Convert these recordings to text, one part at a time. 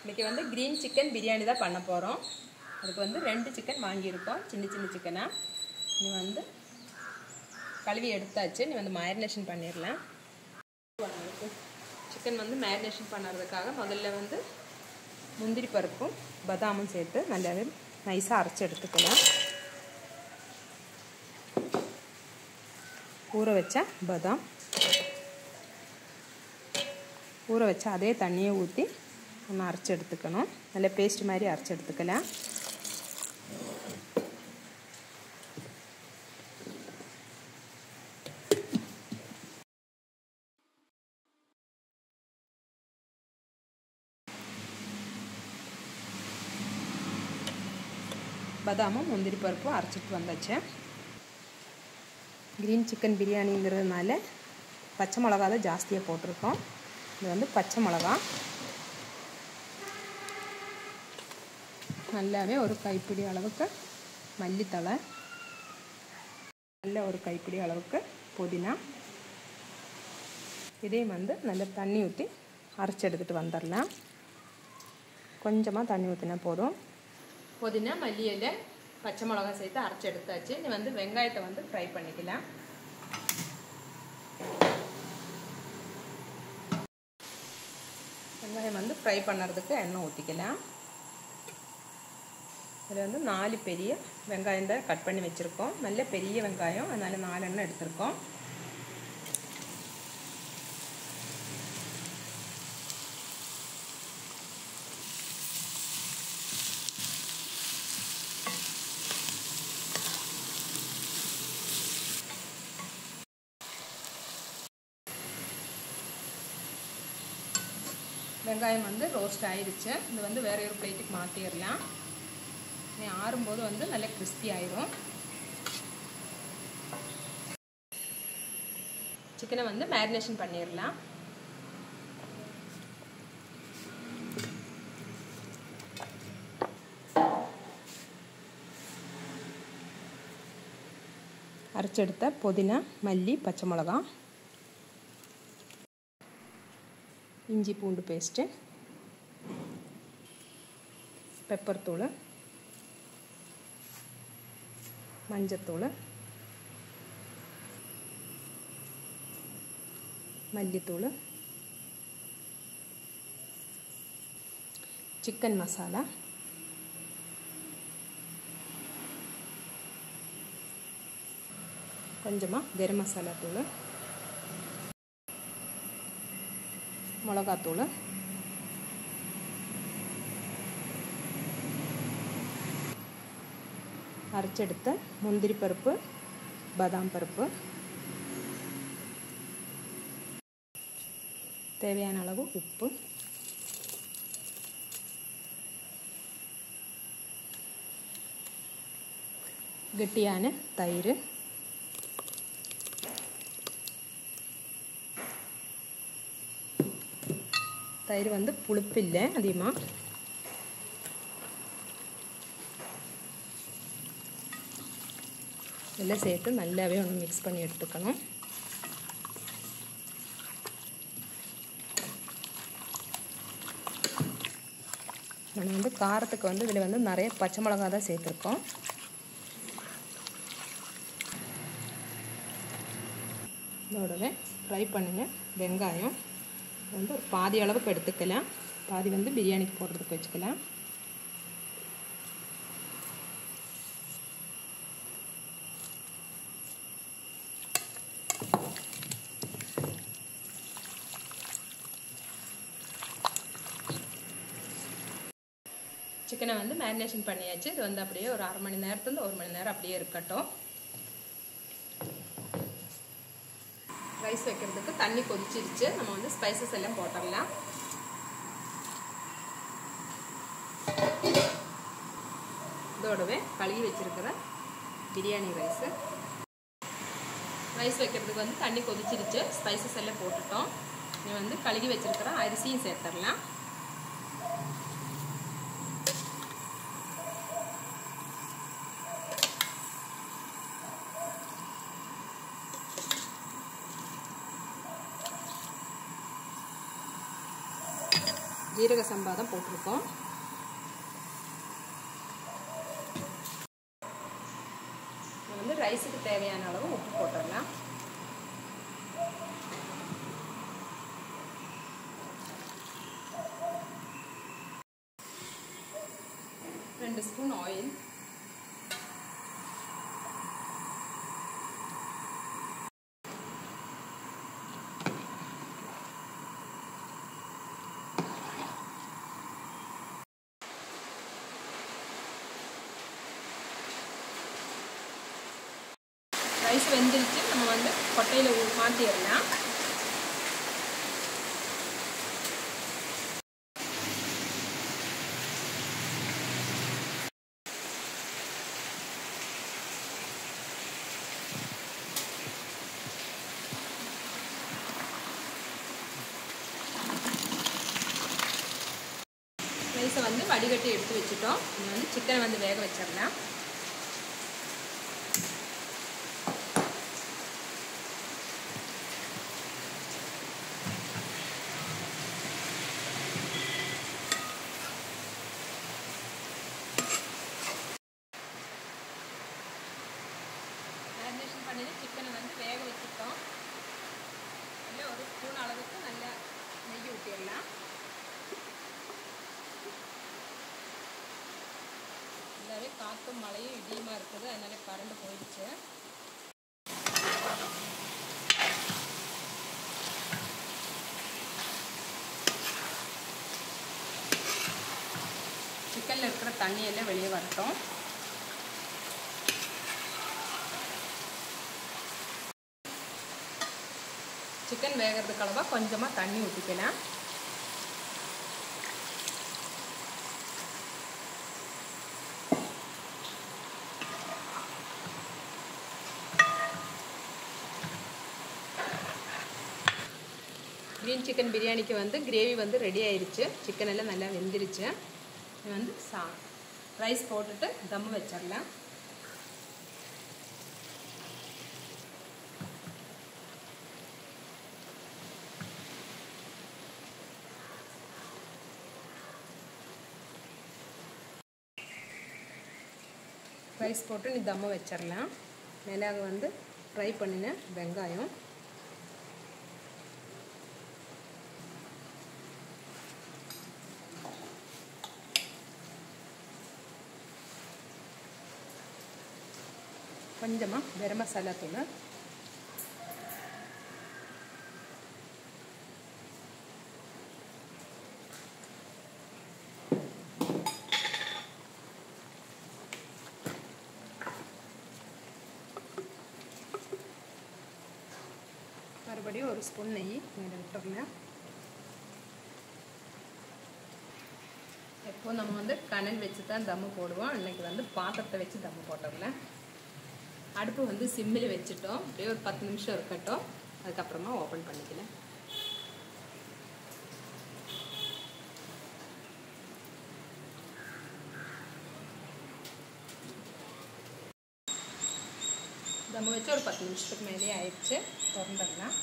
இன்றைக்கி வந்து green chicken biryani தான் பண்ண போகிறோம். அதுக்கு வந்து 2 சிக்கன் வாங்கியிருக்கோம், சின்ன சின்ன சிக்கனாக. நீ வந்து கழுவி எடுத்தாச்சு. நீ வந்து மேரினேஷன் பண்ணிடலாம். சிக்கன் வந்து மேரினேஷன் பண்ணுறதுக்காக முதல்ல வந்து முந்திரி பருப்பும் பதாமும் சேர்த்து நல்லாவே நைஸாக அரைச்சி எடுத்துக்கலாம். ஊற வச்ச பதாம், ஊற வச்ச அதே தண்ணியை ஊற்றி நம்ம அரைச்சி எடுத்துக்கணும். நல்ல பேஸ்ட் மாதிரி அரைச்சி எடுத்துக்கலாம். பதாமும் முந்திரி பருப்பும் அரைச்சிட்டு வந்தாச்சு. க்ரீன் சிக்கன் பிரியாணிங்கிறதுனால பச்சை மிளகா தான் ஜாஸ்தியாக போட்டிருக்கோம். இது வந்து பச்சை மிளகா நல்லாவே ஒரு கைப்பிடி அளவுக்கு மல்லித்தழை, நல்ல ஒரு கைப்பிடி அளவுக்கு புதினா, இதையும் வந்து நல்ல தண்ணி ஊற்றி அரைச்சி எடுத்துகிட்டு வந்துடலாம். கொஞ்சமாக தண்ணி ஊற்றினா போதும். புதினா, மல்லி இலை, பச்சை மிளகா சேர்த்து அரைச்சி எடுத்தாச்சு. நீ வந்து வெங்காயத்தை வந்து ஃப்ரை பண்ணிக்கலாம். வெங்காயம் வந்து ஃப்ரை பண்ணுறதுக்கு எண்ணெய் ஊற்றிக்கலாம். இதில் வந்து 4 பெரிய வெங்காயம் தான் கட் பண்ணி வச்சுருக்கோம். நல்ல பெரிய வெங்காயம், அதனால் 4 எண்ணெய் எடுத்திருக்கோம். வெங்காயம் வந்து ரோஸ்ட் ஆயிடுச்சு. இது வந்து வேற ஒரு பிளேட்டுக்கு மாற்றிடலாம். ஆறும்போது வந்து நல்ல கிறிஸ்பி ஆயிரும். சிக்கனை வந்து மேரினேஷன் பண்ணிடலாம். அரைச்செடுத்த புதினா, மல்லி, பச்சை மிளகா, இஞ்சி பூண்டு பேஸ்ட்டு, பெப்பர் தூள், மஞ்சத்தூள், மல்லித்தூள், சிக்கன் மசாலா, கொஞ்சமாக கரம் மசாலா தூள், மிளகாத்தூள், அரைச்செடுத்த முந்திரி பருப்பு, பாதாம் பருப்பு, தேவையான அளவு உப்பு, கெட்டியான தயிர், தயிர் வந்து புளிப்பு இல்லை அதிகமாக. எல்லாம் சேர்த்து நல்லாவே ஒன்று மிக்ஸ் பண்ணி எடுத்துக்கணும். நம்ம வந்து காரத்துக்கு வந்து இதில் வந்து நிறைய பச்சை மிளகா தான் சேர்த்துருக்கோம். இதோடவே ஃப்ரை பண்ணுங்க வெங்காயம் வந்து ஒரு பாதி அளவுக்கு எடுத்துக்கலாம். பாதி வந்து பிரியாணிக்கு போடுறதுக்கு வச்சுக்கலாம். சிக்கனை வந்து மேரினேஷன் பண்ணியாச்சு. இது வந்து அப்படியே ஒரு 1/2 மணி நேரத்துலேருந்து 1 மணி நேரம் அப்படியே இருக்கட்டும். ரைஸ் வைக்கிறதுக்கு தண்ணி கொதிச்சிருச்சு. நம்ம வந்து ஸ்பைசஸ் எல்லாம் போட்டுடலாம். இதோடவே கழுவி வச்சிருக்கிற பிரியாணி ரைஸ் வைக்கிறதுக்கு வந்து தண்ணி கொதிச்சிருச்சு. ஸ்பைசஸ் எல்லாம் போட்டுட்டோம். இது வந்து கழுவி வச்சிருக்கிற அரிசியும் சேர்த்துடலாம். ஜீரக சம்பா தான் போட்டிருக்கோம். வந்து ரைஸுக்கு தேவையான அளவு உப்பு போட்டுடலாம். ரெண்டு ஸ்பூன் ஆயில், ரைஸ் வெந்துருச்சு. நம்ம வந்து கொட்டையில் மாற்றிடலாம். ரைஸை வந்து வடிகட்டி எடுத்து வச்சுட்டோம். இங்கே வந்து சிக்கனை வந்து வேக வச்சிடலாம். மேரினேஷன் பண்ணிட்டு சிக்கனை வந்து வேக வச்சுட்டோம். இல்லை ஒரு ஸ்பூன் அளவுக்கு நல்லா நெய் ஊற்றிடலாம். நல்லாவே காற்றும் மழையும் இடியுமா இருக்குது, அதனால கரண்ட் போயிடுச்சு. சிக்கனில் இருக்கிற தண்ணியெல்லாம் வெளியே வரட்டும். சிக்கன் வேகிறதுக்கு அளவாக கொஞ்சமாக தண்ணி ஊற்றிக்கலாம். க்ரீன் சிக்கன் பிரியாணிக்கு வந்து கிரேவி வந்து ரெடி ஆயிடுச்சு. சிக்கன் எல்லாம் நல்லா வெந்துருச்சு. இது வந்து ரைஸ் போட்டுட்டு தம் வச்சிடலாம். ரைஸ் போட்டு நீ தம்மை வச்சிடலாம். மிளகு வந்து ஃப்ரை பண்ணின வெங்காயம், கொஞ்சமாக கரம் மசாலா தூள், மறுபடியும் ஒரு ஸ்பூன் நெய் மேலே விட்டுறலாம். எப்போ நம்ம வந்து கனல் வச்சு தான் தம்மு போடுவோம். அன்றைக்கி வந்து பாத்திரத்தை வச்சு தம்மு போட்டோம்ல. அடுப்பு வந்து சிம்மில் வச்சுட்டோம். அப்படியே ஒரு 10 நிமிஷம் இருக்கட்டும். அதுக்கப்புறமா ஓப்பன் பண்ணிக்கலாம். தம்மு வச்சு ஒரு 10 நிமிஷத்துக்கு மேலே ஆயிடுச்சு. திறந்துடலாம்.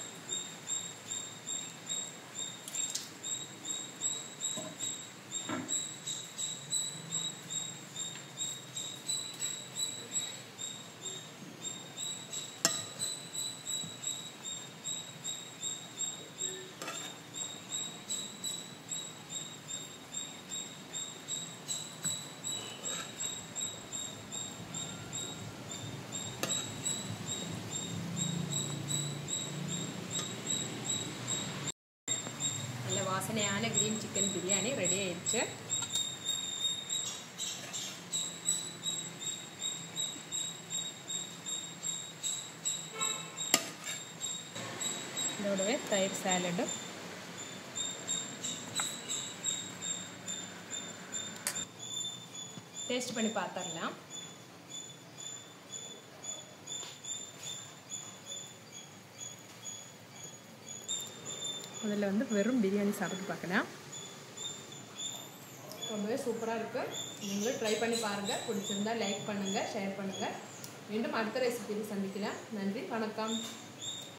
வாசனையான கிரீன் சிக்கன் பிரியாணி ரெடி ஆயிடுச்சு. இதோடவே தயிர் சாலடு, டேஸ்ட் பண்ணி பார்த்துடலாம். அதில் வந்து வெறும் பிரியாணி சாப்பிட்டு பார்க்கலாம். ரொம்பவே சூப்பராக இருக்குது. நீங்களும் ட்ரை பண்ணி பாருங்கள். பிடிச்சிருந்தா லைக் பண்ணுங்கள், ஷேர் பண்ணுங்கள். மீண்டும் அடுத்த ரெசிபியில் சந்திக்கலாம். நன்றி, வணக்கம்.